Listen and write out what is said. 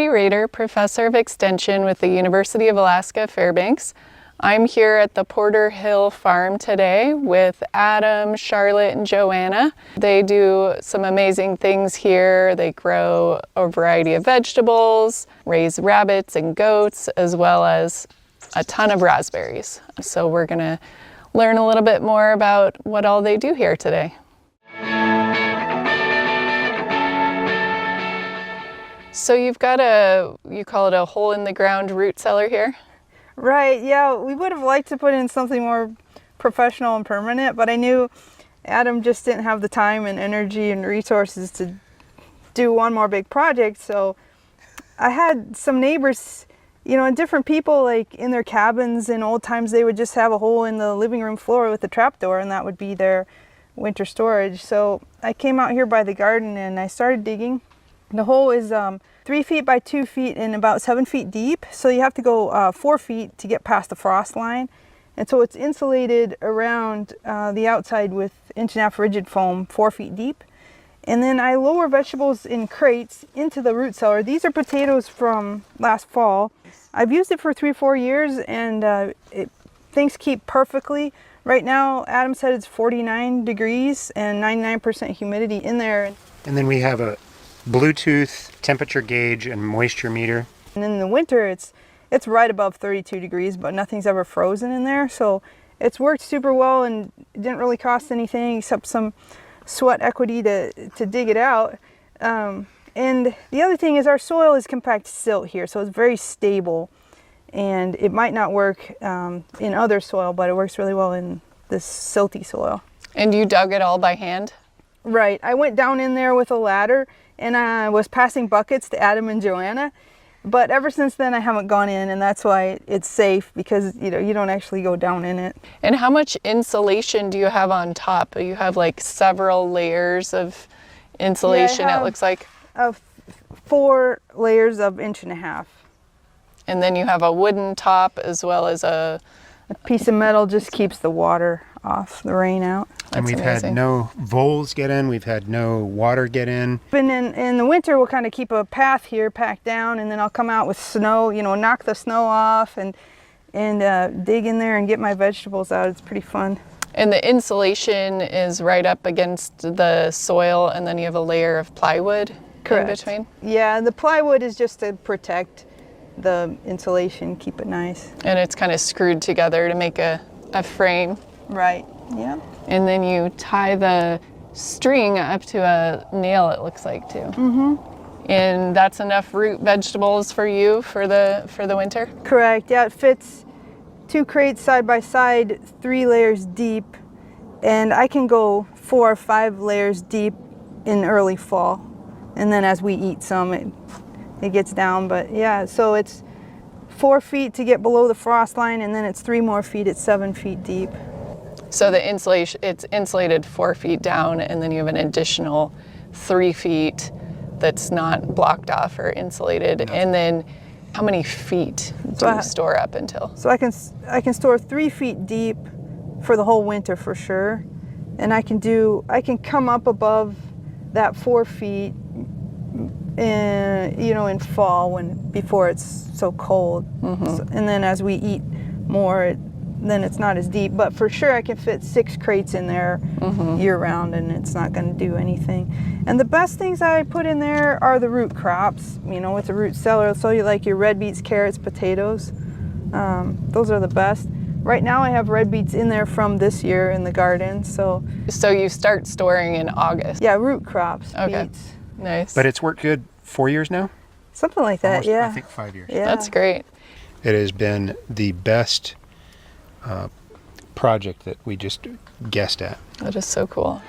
Heidi Rader, Professor of Extension with the University of Alaska, Fairbanks. I'm here at the Porter Hill Farm today with Adam, Charlotte, and Joanna. They do some amazing things here. They grow a variety of vegetables, raise rabbits and goats, as well as a ton of raspberries. So we're gonna learn a little bit more about what all they do here today. So you've got you call it a hole in the ground root cellar here? Right, yeah, we would have liked to put in something more professional and permanent, but I knew Adam just didn't have the time and energy and resources to do one more big project. So I had some neighbors, you know, and different people, like in their cabins in old times, they would just have a hole in the living room floor with a trapdoor, and that would be their winter storage. So I came out here by the garden and I started digging. The hole is 3 feet by 2 feet and about 7 feet deep. So you have to go 4 feet to get past the frost line. And so it's insulated around the outside with 1.5-inch rigid foam, 4 feet deep. And then I lower vegetables in crates into the root cellar. These are potatoes from last fall. I've used it for 3-4 years and things keep perfectly. Right now, Adam said it's 49 degrees and 99% humidity in there. And then we have a Bluetooth temperature gauge and moisture meter. And in the winter, it's right above 32 degrees, but nothing's ever frozen in there. So it's worked super well and it didn't really cost anything except some sweat equity to dig it out. And the other thing is our soil is compact silt here, so it's very stable. And it might not work in other soil, but it works really well in this silty soil. And you dug it all by hand? Right. I went down in there with a ladder and I was passing buckets to Adam and Joanna. But ever since then I haven't gone in, and that's why it's safe, because you don't actually go down in it. And how much insulation do you have on top? You have like several layers of insulation, it looks like? 4 layers of 1.5 inches. And then you have a wooden top as well as a piece of metal just keeps the water off, the rain out. And we've had no voles get in, we've had no water get in. And in the winter, we'll kind of keep a path here packed down, and then I'll come out with snow, knock the snow off and dig in there and get my vegetables out. It's pretty fun. And the insulation is right up against the soil, and then you have a layer of plywood in between? Yeah, the plywood is just to protect the insulation, keep it nice. And it's kind of screwed together to make a frame. Right, yeah. And then you tie the string up to a nail, it looks like, too. Mm-hmm. And that's enough root vegetables for you for the winter? Correct, yeah, it fits 2 crates side by side, 3 layers deep, and I can go 4 or 5 layers deep in early fall. And then as we eat some, it gets down, but yeah, so it's 4 feet to get below the frost line, and then it's 3 more feet at 7 feet deep. So the insulation, it's insulated 4 feet down, and then you have an additional 3 feet that's not blocked off or insulated. No. And then how many feet do you store up until? So I can store 3 feet deep for the whole winter for sure, and I can come up above that 4 feet in fall before it's so cold. Mm-hmm. And then as we eat more, then it's not as deep, but for sure I can fit 6 crates in there year round, and it's not going to do anything. And the best things I put in there are the root crops, with the root cellar. So you like your red beets, carrots, potatoes. Those are the best. Right now I have red beets in there from this year in the garden. So you start storing in August? Yeah, root crops, okay. Beets. Nice. But it's worked good 4 years now? Something like that, almost, yeah. I think 5 years. Yeah. That's great. It has been the best project that we just guessed at. That is so cool.